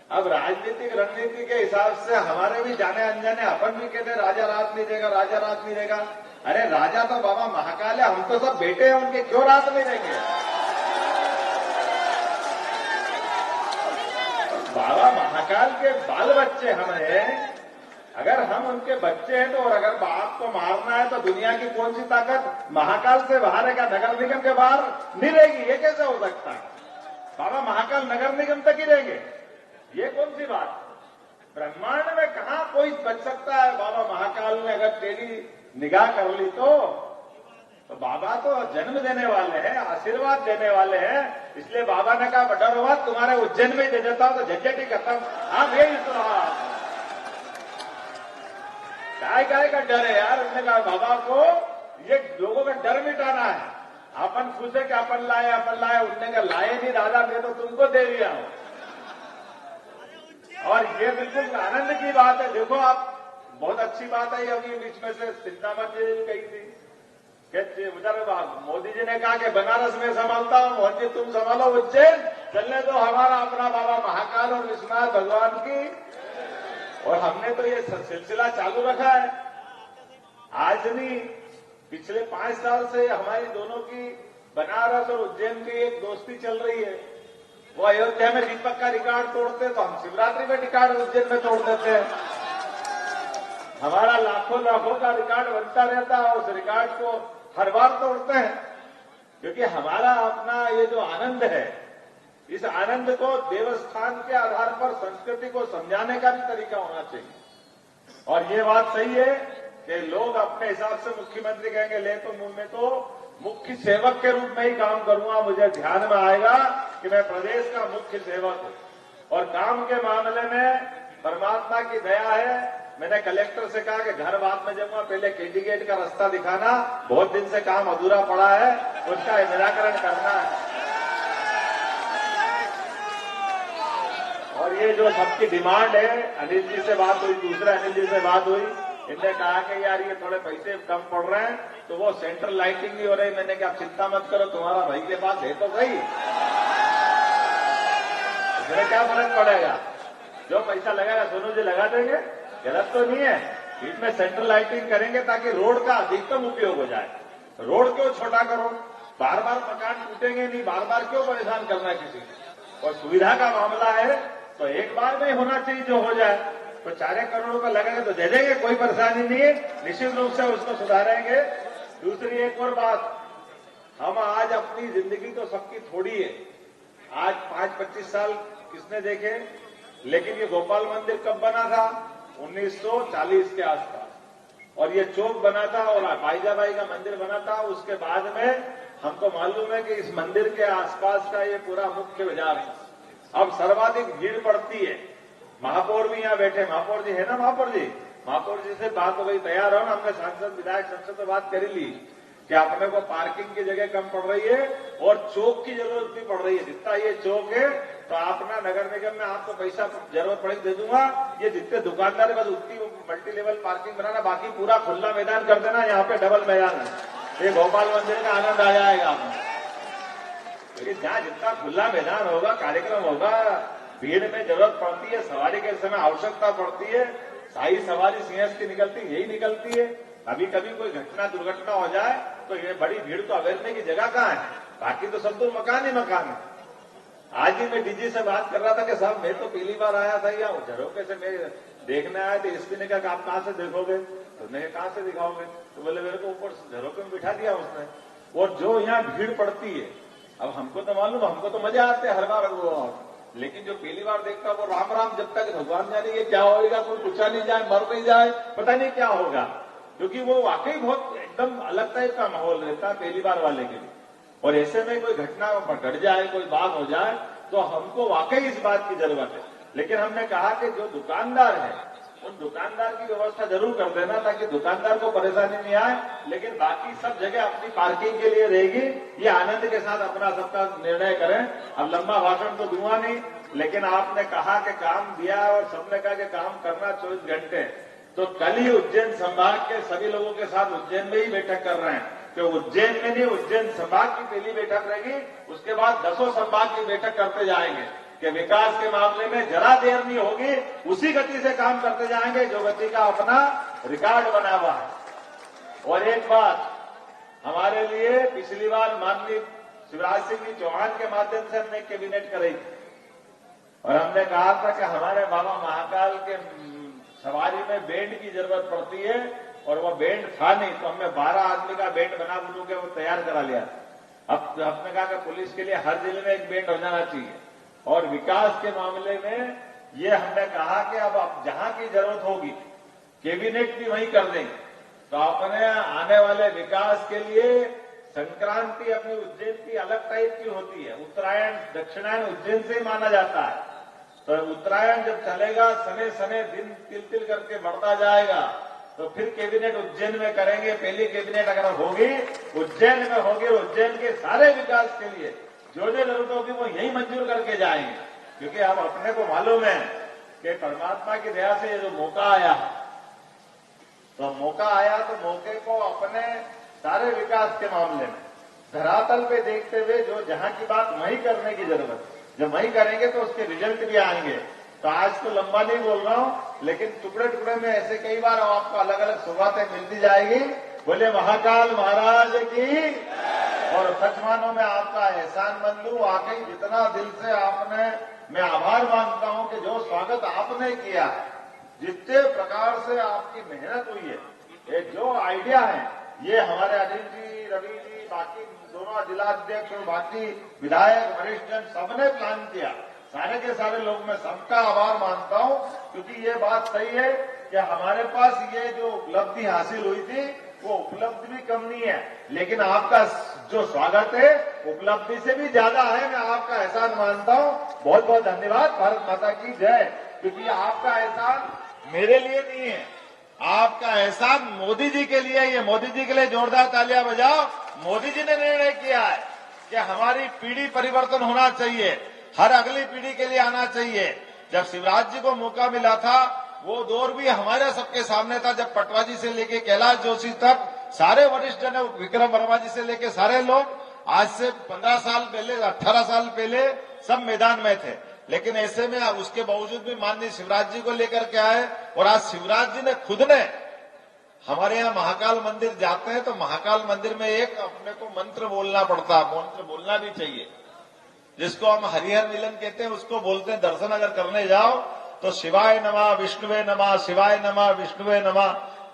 अब राजनीतिक रणनीति के हिसाब से हमारे भी जाने अनजाने अपन भी कहते हैं राजा रात नहीं देगा, राजा रात नहीं देगा। अरे राजा तो बाबा महाकाल है, हम तो सब बेटे हैं उनके, क्यों रात नहीं देंगे? बाबा महाकाल के बाल बच्चे हम हैं। अगर हम उनके बच्चे हैं तो, और अगर बाप को मारना है तो दुनिया की कौन सी ताकत महाकाल से बाहर है? क्या नगर निगम के बाहर नहीं रहेगी? ये कैसे हो सकता है? बाबा महाकाल नगर निगम तक ही रहेंगे, ये कौन सी बात? ब्रह्मांड में कहां कोई बच सकता है? बाबा महाकाल ने अगर तेरी निगाह कर ली तो बाबा तो जन्म देने वाले हैं, आशीर्वाद देने वाले हैं। इसलिए बाबा ने कहा डरो मत, तुम्हारे उज्जैन में ही दे देता हूं तो झंझट ही खत्म। आप यही सुना, काय का डर है यार? उसने कहा बाबा को ये लोगों का डर मिटाना है। अपन पूछे कि अपन लाए, उनने कहा लाए नहीं दादा, मैं तो तुमको दे दिया हूं। और ये बिल्कुल आनंद की बात है। देखो आप, बहुत अच्छी बात है। अभी बीच में से चिंतामण जी कही थी कि उधर मोदी जी ने कहा कि बनारस में संभालता हूं, मोहन जी तुम संभालो उज्जैन, चलने दो हमारा अपना बाबा महाकाल और विश्वनाथ भगवान की। और हमने तो ये सिलसिला चालू रखा है। आज नहीं, पिछले 5 साल से हमारी दोनों की बनारस और उज्जैन की एक दोस्ती चल रही है। वो अयोध्या में दीपक का रिकॉर्ड तोड़ते तो हम शिवरात्रि में रिकॉर्ड उज्जैन में तोड़ देते हैं। हमारा लाखों का रिकॉर्ड बनता रहता है, उस रिकॉर्ड को हर बार तोड़ते हैं। क्योंकि हमारा अपना ये जो आनंद है, इस आनंद को देवस्थान के आधार पर संस्कृति को समझाने का भी तरीका होना चाहिए। और ये बात सही है कि लोग अपने हिसाब से मुख्यमंत्री कहेंगे ले तो मैं तो मुख्य सेवक के रूप में ही काम करूंगा, मुझे ध्यान में आएगा कि मैं प्रदेश का मुख्य सेवक हूं। और काम के मामले में परमात्मा की दया है। मैंने कलेक्टर से कहा कि घर बाद में जाऊंगा, पहले कैंडिडेट का रास्ता दिखाना, बहुत दिन से काम अधूरा पड़ा है, उसका निराकरण करना है। और ये जो सबकी डिमांड है, अनिल जी से बात हुई, दूसरे अनिल जी से बात हुई, इनने कहा कि यार ये थोड़े पैसे कम पड़ रहे हैं तो वो सेंट्रल लाइटिंग नहीं हो रही। मैंने कहा चिंता मत करो, तुम्हारा भाई के पास है तो सही, इसमें क्या फर्क पड़ेगा? जो पैसा लगाएगा सोनू जी लगा देंगे, गलत तो नहीं है। इसमें सेंट्रल लाइटिंग करेंगे ताकि रोड का अधिकतम उपयोग हो जाए। रोड क्यों छोटा करो? बार बार मकान टूटेंगे नहीं, बार बार क्यों परेशान करना है किसी को? और सुविधा का मामला है तो एक बार में होना चाहिए, जो हो जाए। तो 4 करोड़ रुपए लगेंगे तो दे देंगे, कोई परेशानी नहीं है, निश्चित रूप से उसको सुधारेंगे। दूसरी एक और बात, हम आज अपनी जिंदगी तो सबकी थोड़ी है, आज 5-25 साल किसने देखे, लेकिन ये गोपाल मंदिर कब बना था? 1940 के आसपास। और ये चौक बना था और बाईजाबाई का मंदिर बना था। उसके बाद में हमको मालूम है कि इस मंदिर के आसपास का ये पूरा मुख्य बाजार है। अब सर्वाधिक भीड़ पड़ती है। महापौर भी यहाँ बैठे, महापौर जी है ना, महापौर जी से बात हो गई, तैयार हो ना? हमने सांसद विधायक सबसे तो बात कर ली कि अपने को पार्किंग की जगह कम पड़ रही है और चौक की जरूरत भी पड़ रही है। जितना ये चौक है तो अपना नगर निगम में आपको पैसा जरूरत पड़ेगी दे दूंगा। ये जितने दुकानदार है बस उतनी मल्टी लेवल पार्किंग बनाना, बाकी पूरा खुला मैदान कर देना। यहाँ पे डबल मैदान है, ये गोपाल मंदिर का आनंद आ जाएगा आपको। जहाँ जितना खुला मैदान होगा, कार्यक्रम होगा, भीड़ में जरूरत पड़ती है, सवारी के समय आवश्यकता पड़ती है, सारी सवारी सिंहस्थ की निकलती यही निकलती है। कभी कभी कोई घटना दुर्घटना हो जाए तो ये बड़ी भीड़ तो अवेरने की जगह कहाँ है? बाकी तो सब तो मकान ही मकान है। आज ही मैं डीजी से बात कर रहा था कि साहब मैं तो पहली बार आया था यहाँ झरोके से मैं देखने आया, तो एसपी ने कहा आप कहाँ से देखोगे? तो मैंने कहाँ से दिखाओगे? तो बोले मेरे को ऊपर झरोके में बिठा दिया उसने। और जो यहाँ भीड़ पड़ती है, अब हमको तो मालूम, हमको तो मजा आते हर बार वो, लेकिन जो पहली बार देखता वो राम राम, जब तक भगवान जाने ये क्या होगा, कोई पूछा नहीं जाए, मर नहीं जाए, पता नहीं क्या होगा। क्योंकि वो वाकई बहुत एकदम अलग टाइप का माहौल रहता है पहली बार वाले के लिए। और ऐसे में कोई घटना घट जाए, कोई बात हो जाए तो हमको वाकई इस बात की जरूरत है। लेकिन हमने कहा कि जो दुकानदार है उन दुकानदार की व्यवस्था जरूर कर देना ताकि दुकानदार को परेशानी नहीं आए, लेकिन बाकी सब जगह अपनी पार्किंग के लिए रहेगी। ये आनंद के साथ अपना सबका निर्णय करें। अब लंबा भाषण तो दूंगा नहीं, लेकिन आपने कहा कि काम दिया और सबने कहा कि काम करना 24 घंटे। तो कल ही उज्जैन संभाग के सभी लोगों के साथ उज्जैन में ही बैठक कर रहे हैं कि उज्जैन में नहीं, उज्जैन संभाग की पहली बैठक रहेगी, उसके बाद 10 संभाग की बैठक करते जाएंगे। कि विकास के मामले में जरा देर नहीं होगी, उसी गति से काम करते जाएंगे जो गति का अपना रिकॉर्ड बना हुआ है। और एक बात हमारे लिए पिछली बार माननीय शिवराज सिंह जी चौहान के माध्यम से हमने कैबिनेट कराई और हमने कहा था कि हमारे बाबा महाकाल के सवारी में बैंड की जरूरत पड़ती है और वो बैंड था नहीं, तो हमने 12 आदमी का बैंड बना बुनू के वो तैयार करा लिया। अब हमने कहा कि पुलिस के लिए हर जिले में एक बैंड हो जाना चाहिए। और विकास के मामले में ये हमने कहा कि अब जहां की जरूरत होगी कैबिनेट भी वहीं कर देंगे। तो अपने आने वाले विकास के लिए संक्रांति अपनी उज्जैन की अलग टाइप की होती है, उत्तरायण दक्षिणायन उज्जैन से ही माना जाता है। तो उत्तरायण जब चलेगा सने सने दिन तिल तिल करके बढ़ता जाएगा, तो फिर कैबिनेट उज्जैन में करेंगे। पहली कैबिनेट अगर होगी उज्जैन में होगी, उज्जैन के सारे विकास के लिए जो जरूरत होगी वो यही मंजूर करके जाएंगे। क्योंकि अब अपने को मालूम है कि परमात्मा की दया से ये जो मौका आया, तो मौका आया तो मौके को अपने सारे विकास के मामले में धरातल पे देखते हुए जो जहां की बात वहीं करने की जरूरत है। जब वहीं करेंगे तो उसके रिजल्ट भी आएंगे। तो आज तो लंबा नहीं बोल रहा हूं, लेकिन टुकड़े टुकड़े में ऐसे कई बार आपको अलग अलग शुरुआतें मिलती जाएगी। बोले महाकाल महाराज की। और सच मानो मैं आपका एहसानमंद हूं, वाकई जितना दिल से आपने, मैं आभार मानता हूं कि जो स्वागत आपने किया, जितने प्रकार से आपकी मेहनत हुई है, ये जो आइडिया है, ये हमारे अनिल जी, रवि जी, बाकी दोनों जिलाध्यक्ष और बाकी विधायक वरिष्ठ जन सबने प्लान किया। सारे के सारे लोग, मैं सबका आभार मानता हूं, क्योंकि ये बात सही है कि हमारे पास ये जो उपलब्धि हासिल हुई थी वो उपलब्धि भी कम नहीं है, लेकिन आपका जो स्वागत है उपलब्धि से भी ज्यादा है। मैं आपका एहसान मानता हूं। बहुत बहुत धन्यवाद। भारत माता की जय। क्योंकि आपका एहसान मेरे लिए नहीं है, आपका एहसान मोदी जी के लिए। ये मोदी जी के लिए जोरदार तालियां बजाओ। मोदी जी ने निर्णय किया है कि हमारी पीढ़ी परिवर्तन होना चाहिए, हर अगली पीढ़ी के लिए आना चाहिए। जब शिवराज जी को मौका मिला था, वो दौर भी हमारे सबके सामने था, जब पटवा जी से लेके कैलाश जोशी तक सारे वरिष्ठ जन, विक्रम वर्मा जी से लेके सारे लोग आज से 15 साल पहले, 18 साल पहले सब मैदान में थे। लेकिन ऐसे में उसके बावजूद भी माननीय शिवराज जी को लेकर के आए। और आज शिवराज जी ने खुद ने, हमारे यहाँ महाकाल मंदिर जाते हैं तो महाकाल मंदिर में एक अपने को मंत्र बोलना पड़ता है, मंत्र बोलना भी चाहिए, जिसको हम हरिहर मिलन कहते हैं, उसको बोलते हैं। दर्शन अगर करने जाओ तो शिवाय नमः, विष्णुवे नमः, शिवाय नमः, विष्णुवे नमः,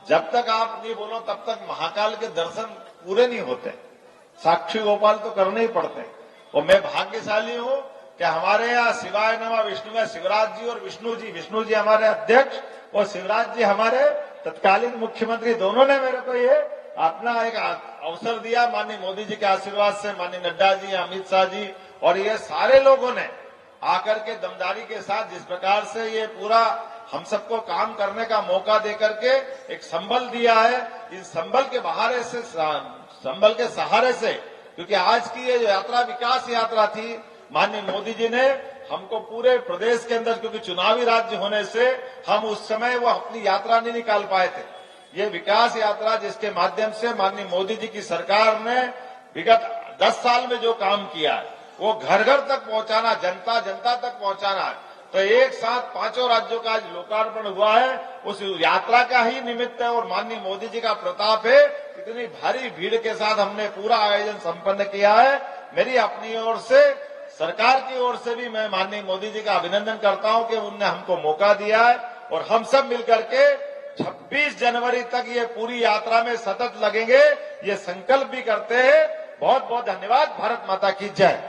जब तक आप नहीं बोलो तब तक महाकाल के दर्शन पूरे नहीं होते। साक्षी गोपाल तो करने ही पड़ते। और मैं भाग्यशाली हूं कि हमारे यहाँ शिवाय नमः विष्णुवे शिवराज जी और विष्णु जी हमारे अध्यक्ष और शिवराज जी हमारे तत्कालीन मुख्यमंत्री, दोनों ने मेरे को ये अपना एक अवसर दिया। माननीय मोदी जी के आशीर्वाद से, माननीय नड्डा जी, अमित शाह जी और ये सारे लोगों ने आकर के दमदारी के साथ जिस प्रकार से ये पूरा हम सबको काम करने का मौका देकर के एक संबल दिया है, इस संबल के संबल के सहारे से, क्योंकि आज की ये यात्रा विकास यात्रा थी, माननीय मोदी जी ने हमको पूरे प्रदेश के अंदर, क्योंकि चुनावी राज्य होने से हम उस समय वो अपनी यात्रा नहीं निकाल पाए थे। ये विकास यात्रा जिसके माध्यम से माननीय मोदी जी की सरकार ने विगत 10 साल में जो काम किया है वो घर घर तक पहुंचाना, जनता जनता तक पहुंचाना है। तो एक साथ 5 राज्यों का आज लोकार्पण हुआ है, उस यात्रा का ही निमित्त है। और माननीय मोदी जी का प्रताप है, इतनी भारी भीड़ के साथ हमने पूरा आयोजन संपन्न किया है। मेरी अपनी ओर से, सरकार की ओर से भी मैं माननीय मोदी जी का अभिनंदन करता हूं कि उनने हमको मौका दिया है। और हम सब मिलकर के 26 जनवरी तक ये पूरी यात्रा में सतत लगेंगे, ये संकल्प भी करते हैं। बहुत बहुत धन्यवाद। भारत माता की जय।